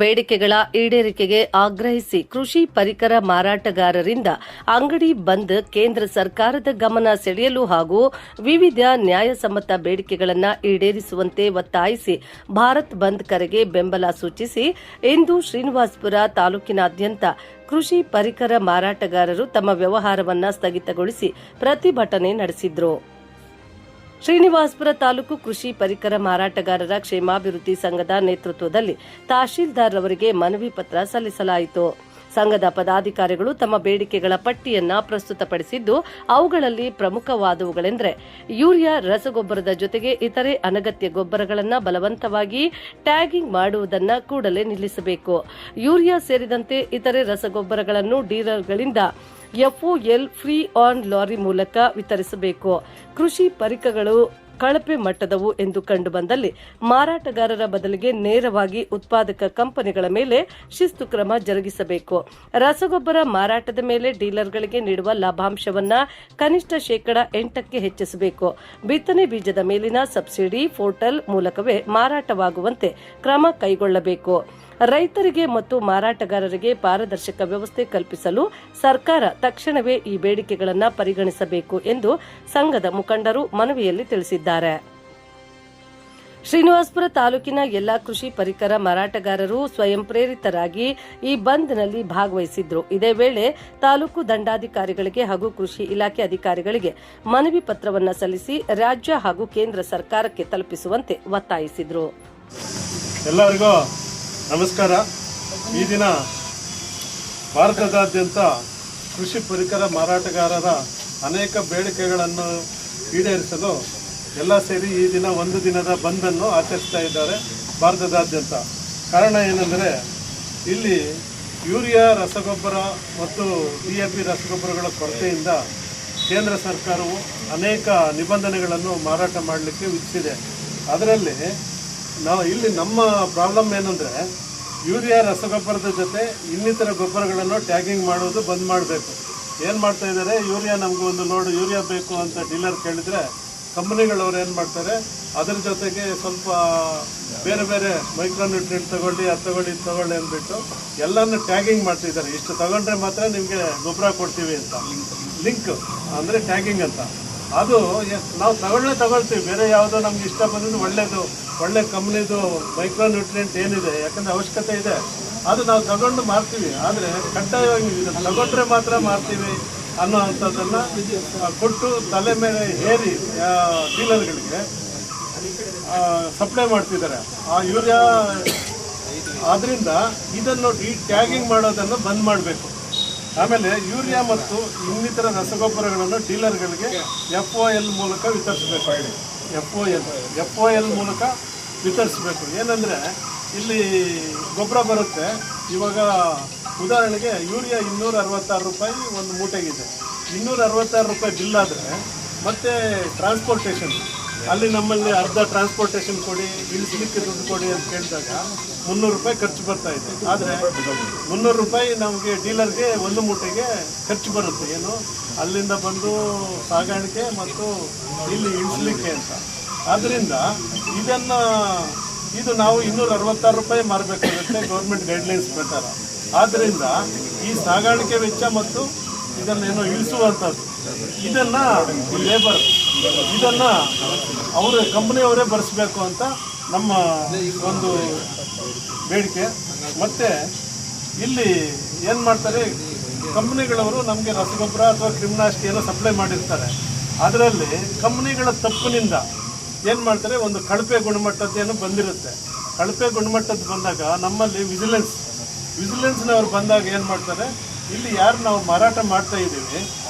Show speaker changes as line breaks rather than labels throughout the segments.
ಬೇಡಿಕೆಗಳ ಈಡೇರಿಕೆಗೆ ಆಗ್ರಹಿಸಿ ಕೃಷಿ ಪರಿಕರ ಮಾರಾಟಗಾರರಿಂದ ಅಂಗಡಿ ಬಂದ್ ಕೇಂದ್ರ ಸರ್ಕಾರದ ಗಮನ ಸೆಳೆಯಲು ಹಾಗೂ ವಿವಿಧ ನ್ಯಾಯಸಮ್ಮತ ಬೇಡಿಕೆಗಳನ್ನು ಈಡೇರಿಸುವಂತೆ ಒತ್ತಾಯಿಸಿ ಭಾರತ್ ಬಂದ್ ಕರೆಗೆ ಬೆಂಬಲ ಸೂಚಿಸಿ ಇಂದು ಶ್ರೀನಿವಾಸಪುರ ತಾಲೂಕಿನಾದ್ಯಂತ ಕೃಷಿ ಪರಿಕರ ಮಾರಾಟಗಾರರು ತಮ್ಮ ವ್ಯವಹಾರವನ್ನು ಸ್ಥಗಿತಗೊಳಿಸಿ ಪ್ರತಿಭಟನೆ ನಡೆಸಿದರು. ಶ್ರೀನಿವಾಸಪುರ ತಾಲೂಕು ಕೃಷಿ ಪರಿಕರ ಮಾರಾಟಗಾರರ ಕ್ಷೇಮಾಭಿವೃದ್ಧಿ ಸಂಘದ ನೇತೃತ್ವದಲ್ಲಿ ತಹಶೀಲ್ದಾರ್ ಅವರಿಗೆ ಮನವಿ ಪತ್ರ ಸಲ್ಲಿಸಲಾಯಿತು. ಸಂಘದ ಪದಾಧಿಕಾರಿಗಳು ತಮ್ಮ ಬೇಡಿಕೆಗಳ ಪಟ್ಟಿಯನ್ನ ಪ್ರಸ್ತುತಪಡಿಸಿದ್ದು, ಅವುಗಳಲ್ಲಿ ಪ್ರಮುಖವಾದವುಗಳೆಂದರೆ ಯೂರಿಯಾ ರಸಗೊಬ್ಬರದ ಜೊತೆಗೆ ಇತರೆ ಅನಗತ್ಯ ಗೊಬ್ಬರಗಳನ್ನು ಬಲವಂತವಾಗಿ ಟ್ಯಾಗಿಂಗ್ ಮಾಡುವುದನ್ನು ಕೂಡಲೇ ನಿಲ್ಲಿಸಬೇಕು. ಯೂರಿಯಾ ಸೇರಿದಂತೆ ಇತರೆ ರಸಗೊಬ್ಬರಗಳನ್ನು ಡೀಲರ್ಗಳಿಂದ FOL ಫ್ರೀ ಆನ್ ಲಾರಿ ಮೂಲಕ ವಿತರಿಸಬೇಕು. ಕೃಷಿ ಪರಿಕರಗಳು ಕಳಪೆ ಮಟ್ಟದವು ಎಂದು ಕಂಡುಬಂದಲ್ಲಿ ಮಾರಾಟಗಾರರ ಬದಲಿಗೆ ನೇರವಾಗಿ ಉತ್ಪಾದಕ ಕಂಪನಿಗಳ ಮೇಲೆ ಶಿಸ್ತು ಕ್ರಮ ಜರುಗಿಸಬೇಕು. ರಸಗೊಬ್ಬರ ಮಾರಾಟದ ಮೇಲೆ ಡೀಲರ್ಗಳಿಗೆ ನೀಡುವ ಲಾಭಾಂಶವನ್ನು ಕನಿಷ್ಠ ಶೇಕಡಾ 8ಕ್ಕೆ ಹೆಚ್ಚಿಸಬೇಕು. ಬಿತ್ತನೆ ಬೀಜದ ಮೇಲಿನ ಸಬ್ಸಿಡಿ ಪೋರ್ಟಲ್ ಮೂಲಕವೇ ಮಾರಾಟವಾಗುವಂತೆ ಕ್ರಮ ಕೈಗೊಳ್ಳಬೇಕು. ರೈತರಿಗೆ ಮತ್ತು ಮಾರಾಟಗಾರರಿಗೆ ಪಾರದರ್ಶಕ ವ್ಯವಸ್ಥೆ ಕಲ್ಪಿಸಲು ಸರ್ಕಾರ ತಕ್ಷಣವೇ ಈ ಬೇಡಿಕೆಗಳನ್ನು ಪರಿಗಣಿಸಬೇಕು ಎಂದು ಸಂಘದ ಮುಖಂಡರು ಮನವಿಯಲ್ಲಿ ತಿಳಿಸಿದ್ದಾರೆ. ಶ್ರೀನಿವಾಸಪುರ ತಾಲೂಕಿನ ಎಲ್ಲಾ ಕೃಷಿ ಪರಿಕರ ಮಾರಾಟಗಾರರು ಸ್ವಯಂ ಪ್ರೇರಿತರಾಗಿ ಈ ಬಂದ್ನಲ್ಲಿ ಭಾಗವಹಿಸಿದ್ರು. ಇದೇ ವೇಳೆ ತಾಲೂಕು ದಂಡಾಧಿಕಾರಿಗಳಿಗೆ ಹಾಗೂ ಕೃಷಿ ಇಲಾಖೆ ಅಧಿಕಾರಿಗಳಿಗೆ ಮನವಿ ಪತ್ರವನ್ನು ಸಲ್ಲಿಸಿ ರಾಜ್ಯ ಹಾಗೂ ಕೇಂದ್ರ ಸರ್ಕಾರಕ್ಕೆ ತಲುಪಿಸುವಂತೆ ಒತ್ತಾಯಿಸಿದರು.
ಎಲ್ಲರಿಗೂ ನಮಸ್ಕಾರ. ಈ ದಿನ ಭಾರತದಾದ್ಯಂತ ಕೃಷಿ ಪರಿಕರ ಮಾರಾಟಗಾರರ ಅನೇಕ ಬೇಡಿಕೆಗಳನ್ನು ಈಡೇರಿಸಲು ಎಲ್ಲ ಸೇರಿ ಈ ದಿನ ಒಂದು ದಿನದ ಬಂದನ್ನು ಆಚರಿಸ್ತಾ ಇದ್ದಾರೆ ಭಾರತದಾದ್ಯಂತ. ಕಾರಣ ಏನೆಂದರೆ, ಇಲ್ಲಿ ಯೂರಿಯಾ ರಸಗೊಬ್ಬರ ಮತ್ತು DAP ರಸಗೊಬ್ಬರಗಳ ಕೊರತೆಯಿಂದ ಕೇಂದ್ರ ಸರ್ಕಾರವು ಅನೇಕ ನಿಬಂಧನೆಗಳನ್ನು ಮಾರಾಟ ಮಾಡಲಿಕ್ಕೆ ವಿಧಿಸಿದೆ. ಅದರಲ್ಲಿ ಇಲ್ಲಿ ನಮ್ಮ ಪ್ರಾಬ್ಲಮ್ ಏನಂದರೆ, ಯೂರಿಯಾ ರಸಗೊಬ್ಬರದ ಜೊತೆ ಇನ್ನಿತರ ಗೊಬ್ಬರಗಳನ್ನು ಟ್ಯಾಗಿಂಗ್ ಮಾಡೋದು ಬಂದ್ ಮಾಡಬೇಕು. ಏನು ಮಾಡ್ತಾ ಇದ್ದಾರೆ, ಯೂರಿಯಾ ನಮಗೂ ಒಂದು ಲೋಡ್ ಯೂರಿಯಾ ಬೇಕು ಅಂತ ಡೀಲರ್ ಕೇಳಿದರೆ ಕಂಪನಿಗಳವ್ರು ಏನು ಮಾಡ್ತಾರೆ, ಅದರ ಜೊತೆಗೆ ಸ್ವಲ್ಪ ಬೇರೆ ಬೇರೆ ಮೈಕ್ರೋನ್ಯೂಟ್ರಿಯೆಂಟ್ ತಗೊಳ್ಳಿ, ಅದು ತಗೊಳ್ಳಿ, ಇದು ತಗೊಳ್ಳಿ ಅಂದ್ಬಿಟ್ಟು ಎಲ್ಲನೂ ಟ್ಯಾಗಿಂಗ್ ಮಾಡ್ತಿದ್ದಾರೆ. ಇಷ್ಟು ತಗೊಂಡ್ರೆ ಮಾತ್ರ ನಿಮಗೆ ಗೊಬ್ಬರ ಕೊಡ್ತೀವಿ ಅಂತ ಲಿಂಕ್ ಅಂದರೆ ಟ್ಯಾಗಿಂಗ್ ಅಂತ. ಅದು ನಾವು ತಗೊಳ್ತೀವಿ, ಬೇರೆ ಯಾವುದೋ ನಮ್ಗೆ ಇಷ್ಟ ಬಂದಿದ್ದು ಒಳ್ಳೆ ಕಂಪ್ನಿದು ಮೈಕ್ರೋನ್ಯೂಟ್ರಿಯೆಂಟ್ ಏನಿದೆ, ಯಾಕಂದರೆ ಅವಶ್ಯಕತೆ ಇದೆ, ಅದು ನಾವು ತಗೊಂಡು ಮಾರ್ತೀವಿ. ಆದರೆ ಕಡ್ಡಾಯವಾಗಿ ತಗೊಂಡ್ರೆ ಮಾತ್ರ ಮಾರ್ತೀವಿ ಅನ್ನೋ ಅಂಥದ್ದನ್ನು ಕೊಟ್ಟು ತಲೆ ಮೇಲೆ ಹೇರಿ ಡೀಲರ್ಗಳಿಗೆ ಸಪ್ಲೈ ಮಾಡ್ತಿದ್ದಾರೆ ಆ ಯೂರಿಯಾ. ಆದ್ದರಿಂದ ಇದನ್ನು ಈ ಟ್ಯಾಗಿಂಗ್ ಮಾಡೋದನ್ನು ಬಂದ್ ಮಾಡಬೇಕು. ಆಮೇಲೆ ಯೂರಿಯಾ ಮತ್ತು ಇನ್ನಿತರ ರಸಗೊಬ್ಬರಗಳನ್ನು ಡೀಲರ್ಗಳಿಗೆ FOL ಮೂಲಕ ವಿತರಿಸಬೇಕು. FOL ಮೂಲಕ ವಿತರಿಸಬೇಕು. ಏನಂದರೆ, ಇಲ್ಲಿ ಗೊಬ್ಬರ ಬರುತ್ತೆ. ಇವಾಗ ಉದಾಹರಣೆಗೆ ಯೂರಿಯಾ 266 ರೂಪಾಯಿ ಒಂದು ಮೂಟೆಗಿದೆ. 266 ರೂಪಾಯಿ ಬಿಲ್ ಆದರೆ ಮತ್ತೆ ಟ್ರಾನ್ಸ್ಪೋರ್ಟೇಷನ್, ಅಲ್ಲಿ ನಮ್ಮಲ್ಲಿ ಅರ್ಧ ಟ್ರಾನ್ಸ್ಪೋರ್ಟೇಷನ್ ಕೊಡಿ, ಇಳಿಸ್ಲಿಕ್ಕೆ ದುಡ್ಡು ಕೊಡಿ ಅಂತ ಕೇಳಿದಾಗ 300 ರೂಪಾಯಿ ಖರ್ಚು ಬರ್ತಾ ಇದೆ. ಆದರೆ 300 ರೂಪಾಯಿ ನಮಗೆ ಡೀಲರ್ಗೆ ಒಂದು ಮೂಟೆಗೆ ಖರ್ಚು ಬರುತ್ತೆ. ಏನು, ಅಲ್ಲಿಂದ ಬಂದು ಸಾಗಾಣಿಕೆ ಮತ್ತು ಇಲ್ಲಿ ಇಳಿಸ್ಲಿಕ್ಕೆ ಅಂತ. ಆದ್ದರಿಂದ ಇದು ನಾವು 266 ರೂಪಾಯಿ ಮಾರಬೇಕಾಗುತ್ತೆ ಗೌರ್ಮೆಂಟ್ ಗೈಡ್ಲೈನ್ಸ್ ಪ್ರಕಾರ. ಆದ್ದರಿಂದ ಈ ಸಾಗಾಣಿಕೆ ವೆಚ್ಚ ಮತ್ತು ಇದನ್ನೇನೋ ಇಳಿಸುವಂಥದ್ದು, ಇದನ್ನು ಲೇಬರ್ ಇದನ್ನು ಕಂಪ್ನಿಯವರೇ ಭರಿಸಬೇಕು ಅಂತ ನಮ್ಮ ಒಂದು ಬೇಡಿಕೆ. ಮತ್ತು ಇಲ್ಲಿ ಏನು ಮಾಡ್ತಾರೆ, ಕಂಪ್ನಿಗಳವರು ನಮಗೆ ರಸಗೊಬ್ಬರ ಅಥವಾ ಕ್ರಿಮಿನಾಶಕ ಏನೋ ಸಪ್ಲೈ ಮಾಡಿರ್ತಾರೆ. ಅದರಲ್ಲಿ ಕಂಪ್ನಿಗಳ ತಪ್ಪಿನಿಂದ ಏನು ಮಾಡ್ತಾರೆ, ಒಂದು ಕಳಪೆ ಗುಣಮಟ್ಟದ್ದೇನು ಬಂದಿರುತ್ತೆ. ಕಳಪೆ ಗುಣಮಟ್ಟದ್ದು ಬಂದಾಗ ನಮ್ಮಲ್ಲಿ ವಿಜಿಲೆನ್ಸ್ನವ್ರು ಬಂದಾಗ ಏನು ಮಾಡ್ತಾರೆ, ಇಲ್ಲಿ ಯಾರು ನಾವು ಮಾರಾಟ ಮಾಡ್ತಾ ಇದ್ದೀವಿ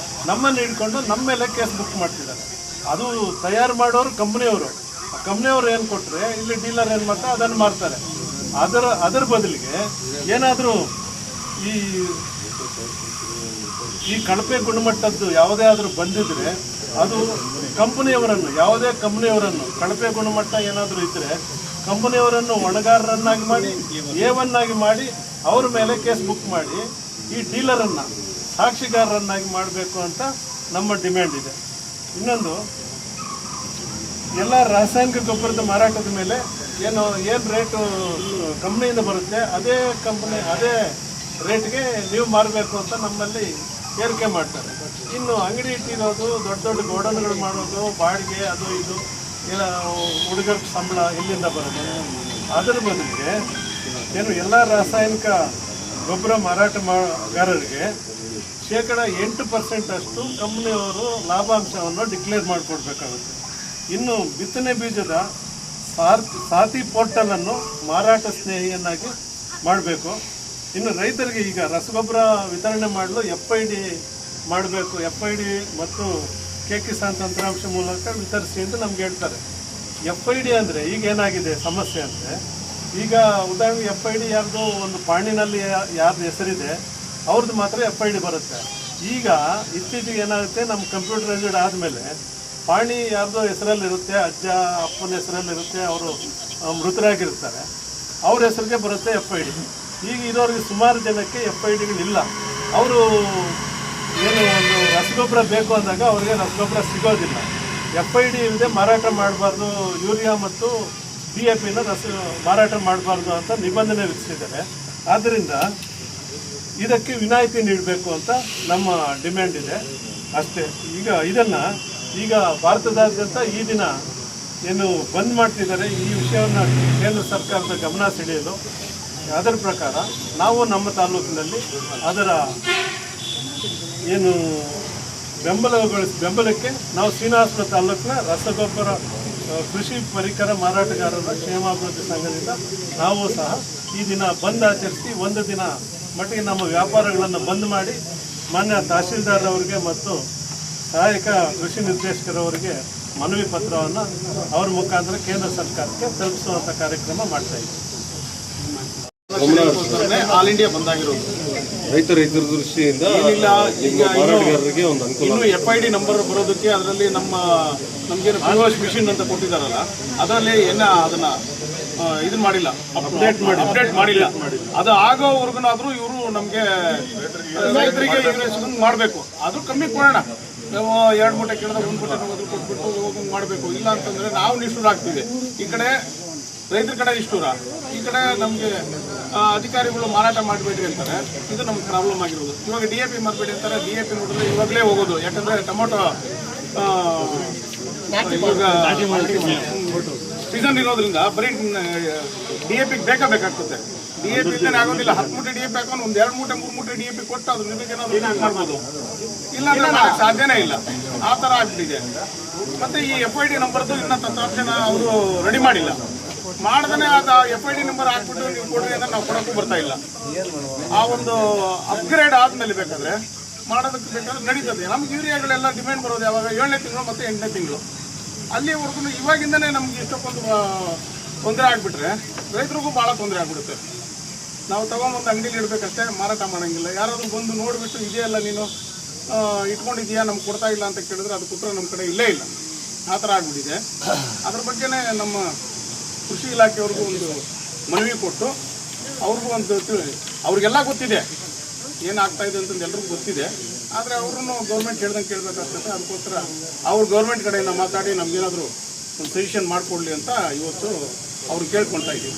ನಮ್ಮನ್ನು ಹಿಡ್ಕೊಂಡು ನಮ್ಮ ಮೇಲೆ ಕೇಸ್ ಬುಕ್ ಮಾಡ್ತಿದ್ದಾರೆ. ಅದು ತಯಾರು ಮಾಡೋರು ಕಂಪ್ನಿಯವರು ಏನು ಕೊಟ್ಟರೆ ಇಲ್ಲಿ ಡೀಲರ್ ಏನು ಮಾಡ್ತಾರೆ, ಅದನ್ನು ಮಾರ್ತಾರೆ. ಅದರ ಬದಲಿಗೆ ಏನಾದರೂ ಈ ಕಳಪೆ ಗುಣಮಟ್ಟದ್ದು ಯಾವುದೇ ಆದರೂ ಬಂದಿದ್ರೆ ಅದು ಯಾವುದೇ ಕಂಪನಿಯವರನ್ನು ಕಳಪೆ ಗುಣಮಟ್ಟ ಏನಾದರೂ ಇದ್ದರೆ ಕಂಪನಿಯವರನ್ನು ಹೊಣೆಗಾರರನ್ನಾಗಿ ಮಾಡಿ A1 ಆಗಿ ಮಾಡಿ ಅವ್ರ ಮೇಲೆ ಕೇಸ್ ಬುಕ್ ಮಾಡಿ ಈ ಡೀಲರನ್ನು ಸಾಕ್ಷಿಗಾರರನ್ನಾಗಿ ಮಾಡಬೇಕು ಅಂತ ನಮ್ಮ ಡಿಮ್ಯಾಂಡ್ ಇದೆ. ಇನ್ನೊಂದು, ಎಲ್ಲ ರಾಸಾಯನಿಕ ಗೊಬ್ಬರದ ಮಾರಾಟದ ಮೇಲೆ ಏನು ರೇಟು ಕಂಪ್ನಿಯಿಂದ ಬರುತ್ತೆ ಅದೇ ಅದೇ ರೇಟ್ಗೆ ನೀವು ಮಾರಬೇಕು ಅಂತ ನಮ್ಮಲ್ಲಿ ಏರಿಕೆ ಮಾಡ್ತಾರೆ. ಇನ್ನು ಅಂಗಡಿ ಇಟ್ಟಿರೋದು ದೊಡ್ಡ ದೊಡ್ಡ ಗೋಡನ್ಗಳು ಮಾಡೋದು ಬಾಡಿಗೆ ಅದು ಇದು ಇಲ್ಲ ಹುಡುಗರ ಸಂಬಳ ಇಲ್ಲಿಂದ ಬರುತ್ತೆ. ಅದರ ಬದಲಿಗೆ ಏನು ಎಲ್ಲ ರಾಸಾಯನಿಕ ಗೊಬ್ಬರ ಮಾರಾಟಗಾರರಿಗೆ 8% ಅಷ್ಟು ಕಂಪ್ನಿಯವರು ಲಾಭಾಂಶವನ್ನು ಡಿಕ್ಲೇರ್ ಮಾಡಿಕೊಡ್ಬೇಕಾಗುತ್ತೆ. ಇನ್ನು ಬಿತ್ತನೆ ಬೀಜದ ಸಾತಿ ಪೋರ್ಟಲನ್ನು ಮಾರಾಟ ಸ್ನೇಹಿಯನ್ನಾಗಿ ಮಾಡಬೇಕು. ಇನ್ನು ರೈತರಿಗೆ ಈಗ ರಸಗೊಬ್ಬರ ವಿತರಣೆ ಮಾಡಲು FID ಮಾಡಬೇಕು. FID ಮತ್ತು ಕಿಸಾನ್ ತಂತ್ರಾಂಶ ಮೂಲಕ ವಿತರಿಸಿ ಅಂತ ನಮ್ಗೆ ಹೇಳ್ತಾರೆ. FID ಅಂದರೆ ಈಗ ಏನಾಗಿದೆ ಸಮಸ್ಯೆ ಅಂದರೆ, ಈಗ ಉದಾಹರಣೆಗೆ FID ಯಾರ್ದು ಒಂದು ಪಾಣಿನಲ್ಲಿ ಯಾರ್ದು ಹೆಸರಿದೆ ಅವ್ರದ್ದು ಮಾತ್ರ FID ಬರುತ್ತೆ. ಈಗ ಇತ್ತೀಚೆಗೆ ಏನಾಗುತ್ತೆ, ನಮ್ಮ ಕಂಪ್ಯೂಟರೈಸ್ಡ್ ಆದಮೇಲೆ ಪಾಣಿ ಯಾರ್ದೋ ಹೆಸರಲ್ಲಿರುತ್ತೆ, ಅಜ್ಜ ಅಪ್ಪನ ಹೆಸರಲ್ಲಿರುತ್ತೆ, ಅವರು ಮೃತರಾಗಿರ್ತಾರೆ, ಅವ್ರ ಹೆಸರಿಗೆ ಬರುತ್ತೆ FID. ಈಗ ಇರೋರಿಗೆ ಸುಮಾರು ಜನಕ್ಕೆ FIDಗಳಿಲ್ಲ. ಅವರು ಏನು ಒಂದು ರಸಗೊಬ್ಬರ ಬೇಕು ಅಂದಾಗ ಅವ್ರಿಗೆ ರಸಗೊಬ್ಬರ ಸಿಗೋದಿಲ್ಲ. FID ಇಲ್ಲದೆ ಮಾರಾಟ ಮಾಡಬಾರ್ದು, ಯೂರಿಯಾ ಮತ್ತು DAPನ ಮಾರಾಟ ಮಾಡಬಾರ್ದು ಅಂತ ನಿಬಂಧನೆ ವಿಧಿಸಿದ್ದಾರೆ. ಆದ್ದರಿಂದ ಇದಕ್ಕೆ ವಿನಾಯಿತಿ ನೀಡಬೇಕು ಅಂತ ನಮ್ಮ ಡಿಮ್ಯಾಂಡ್ ಇದೆ ಅಷ್ಟೇ. ಈಗ ಭಾರತದಾದ್ಯಂತ ಈ ದಿನ ಏನು ಬಂದ್ ಮಾಡ್ತಿದ್ದಾರೆ, ಈ ವಿಷಯವನ್ನು ಕೇಂದ್ರ ಸರ್ಕಾರದ ಗಮನ ಸೆಳೆಯಲು ಅದರ ಪ್ರಕಾರ ನಾವು ನಮ್ಮ ತಾಲೂಕಿನಲ್ಲಿ ಅದರ ಏನು ಬೆಂಬಲಕ್ಕೆ ನಾವು ಶ್ರೀನಿವಾಸಪುರ ತಾಲೂಕಿನ ರಸಗೊಬ್ಬರ ಕೃಷಿ ಪರಿಕರ ಮಾರಾಟಗಾರರ ಕ್ಷೇಮಾಭಿವೃದ್ಧಿ ಸಂಘದಿಂದ ನಾವು ಸಹ ಈ ದಿನ ಬಂದ್ ಆಚರಿಸಿ ಒಂದು ದಿನ ಮಟ್ಟಿಗೆ ನಮ್ಮ ವ್ಯಾಪಾರಗಳನ್ನು ಬಂದ್ ಮಾಡಿ ಮಾನ್ಯ ತಹಶೀಲ್ದಾರ್ ಅವರಿಗೆ ಮತ್ತು ಸಹಾಯಕ ಕೃಷಿ ನಿರ್ದೇಶಕರವರಿಗೆ ಮನವಿ ಪತ್ರವನ್ನು ಅವ್ರ ಮುಖಾಂತರ ಕೇಂದ್ರ ಸರ್ಕಾರಕ್ಕೆ ತಲುಪಿಸುವಂಥ ಕಾರ್ಯಕ್ರಮ ಮಾಡ್ತಾ ಇದ್ದೀವಿ.
ಆಲ್ ಇಂಡಿಯಾ ಬಂದಾಗಿರೋದು
ರೈತರ ದೃಷ್ಟಿಯಿಂದ
ಇನ್ನು FID ನಂಬರ್ ಬರೋದಕ್ಕೆ ಅದರಲ್ಲಿ ನಮ್ಗೇನು ಮಿಷಿನ್ ಅಂತ ಕೊಟ್ಟಿದ್ದಾರಲ್ಲ ಅದರಲ್ಲಿ ಅದನ್ನ ಇದನ್ನ ಮಾಡಿಲ್ಲ, ಅಪ್ಡೇಟ್ ಮಾಡಿಲ್ಲ. ಅದು ಆಗೋವರೆಗೂ ಇವರು ನಮಗೆ ರೈತರಿಗೆ ಮಾಡಬೇಕು. ಅದು ಕಮ್ಮಿ ಕೊಡೋಣ, 2 ಮೂಟೆ ಕೇಳಿದ್ರೆ 1 ಮೂಟೆ ಕೊಟ್ಬಿಟ್ಟು ಹೋಗಂಗೆ ಮಾಡಬೇಕು. ಇಲ್ಲ ಅಂತಂದ್ರೆ ನಾವು ನಿಷ್ಠೂರ ಆಗ್ತೀವಿ. ಈ ಕಡೆ ರೈತರ ಕಡೆ ನಿಷ್ಠೂರ, ಈ ಕಡೆ ನಮಗೆ ಅಧಿಕಾರಿಗಳು ಮಾರಾಟ ಮಾಡಬೇಡಿ ಅಂತಾರೆ. ಇದು ನಮ್ಗೆ ಪ್ರಾಬ್ಲಮ್ ಆಗಿರೋದು. ಇವಾಗ DAP ಮಾಡಬೇಡಿ ಅಂತಾರೆ, DAP ನೋಡಿದ್ರೆ ಇವಾಗಲೇ ಹೋಗೋದು. ಯಾಕಂದ್ರೆ ಟೊಮೊಟೊ ಇವಾಗ ಸೀಸನ್ ಇರೋದ್ರಿಂದ ಬರೀ DAP ಬೇಕಾಗ್ತದೆ. DAP ಇಲ್ಲದೆ ಆಗೋದಿಲ್ಲ. 10 ಮೂಟೆ DAP ಹಾಕೊಂಡು 1 2 ಮೂಟೆ 3 ಮೂಟೆ DAP ಕೊಟ್ಟು ಅದ್ರ ಏನಾದ್ರು ಮಾಡ್ಬೋದು. ಇಲ್ಲ ಅಂದ್ರೆ ಸಾಧ್ಯನೇ ಇಲ್ಲ. ಆ ಥರ ಆಗ್ಬಿಟ್ಟಿದೆ. ಮತ್ತೆ ಈ FID ನಂಬರ್ದು ಇನ್ನ ತಂತ್ರಾಂಶನ ಅವರು ರೆಡಿ ಮಾಡಿಲ್ಲ. ಮಾಡ್ದೇ ಅದು FID ನಂಬರ್ ಹಾಕ್ಬಿಟ್ಟು ನೀವು ಕೊಡ್ರಿ ಅಂದ್ರೆ ನಾವು ಕೊಡೋಕ್ಕೂ ಬರ್ತಾ ಇಲ್ಲ. ಆ ಒಂದು ಅಪ್ಗ್ರೇಡ್ ಆದ್ಮೇಲೆ ಬೇಕಾದ್ರೆ ಮಾಡೋದಕ್ಕೆ ಬೇಕಾದ್ರೆ ನಡೀತದೆ. ನಮ್ಗೆ ಯೂರಿಯಾಗಳೆಲ್ಲ ಡಿಮ್ಯಾಂಡ್ ಬರೋದು ಯಾವಾಗ 7ನೇ ತಿಂಗಳು ಮತ್ತು 8ನೇ ತಿಂಗಳು. ಅಲ್ಲಿವರೆಗೂ ಇವಾಗಿಂದನೇ ನಮ್ಗೆ ಇಷ್ಟಕ್ಕೊಂದು ತೊಂದರೆ ಆಗಿಬಿಟ್ರೆ ರೈತರಿಗೂ ಭಾಳ ತೊಂದರೆ ಆಗಿಬಿಡುತ್ತೆ. ನಾವು ತಗೊಂಬಂದು ಅಂಗಡಿಲಿ ಇಡಬೇಕಷ್ಟೇ, ಮಾರಾಟ ಮಾಡೋಂಗಿಲ್ಲ. ಯಾರಾದರೂ ಬಂದು ನೋಡಿಬಿಟ್ಟು ಇದೆಯಲ್ಲ ನೀನು ಇಟ್ಕೊಂಡಿದ್ದೀಯಾ ನಮ್ಗೆ ಕೊಡ್ತಾ ಇಲ್ಲ ಅಂತ ಕೇಳಿದ್ರೆ ಅದು ಕೊಟ್ಟರೆ ನಮ್ಮ ಕಡೆ ಇಲ್ಲೇ ಇಲ್ಲ. ಆ ಥರ ಆಗಿಬಿಟ್ಟಿದೆ. ಅದ್ರ ಬಗ್ಗೆನೇ ನಮ್ಮ ಕೃಷಿ ಇಲಾಖೆಯವ್ರಿಗೂ ಒಂದು ಮನವಿ ಕೊಟ್ಟು ಅವ್ರಿಗೂ ಒಂದು ಅವ್ರಿಗೆಲ್ಲ ಗೊತ್ತಿದೆ ಏನಾಗ್ತಾ ಇದೆ ಅಂತಂದು ಎಲ್ರಿಗೂ ಗೊತ್ತಿದೆ. ಆದರೆ ಅವ್ರೂ ಗೌರ್ಮೆಂಟ್ ಹೇಳ್ದಂಗೆ ಕೇಳಬೇಕಾಗ್ತದೆ. ಅದಕ್ಕೋಸ್ಕರ ಅವ್ರು ಗೌರ್ಮೆಂಟ್ ಕಡೆಯಿಂದ ಮಾತಾಡಿ ನಮಗೇನಾದರೂ ಒಂದು ಸಜೆಷನ್ ಮಾಡಿಕೊಡ್ಲಿ ಅಂತ ಇವತ್ತು ಅವ್ರು ಕೇಳ್ಕೊಳ್ತಾ ಇದ್ದೀವಿ.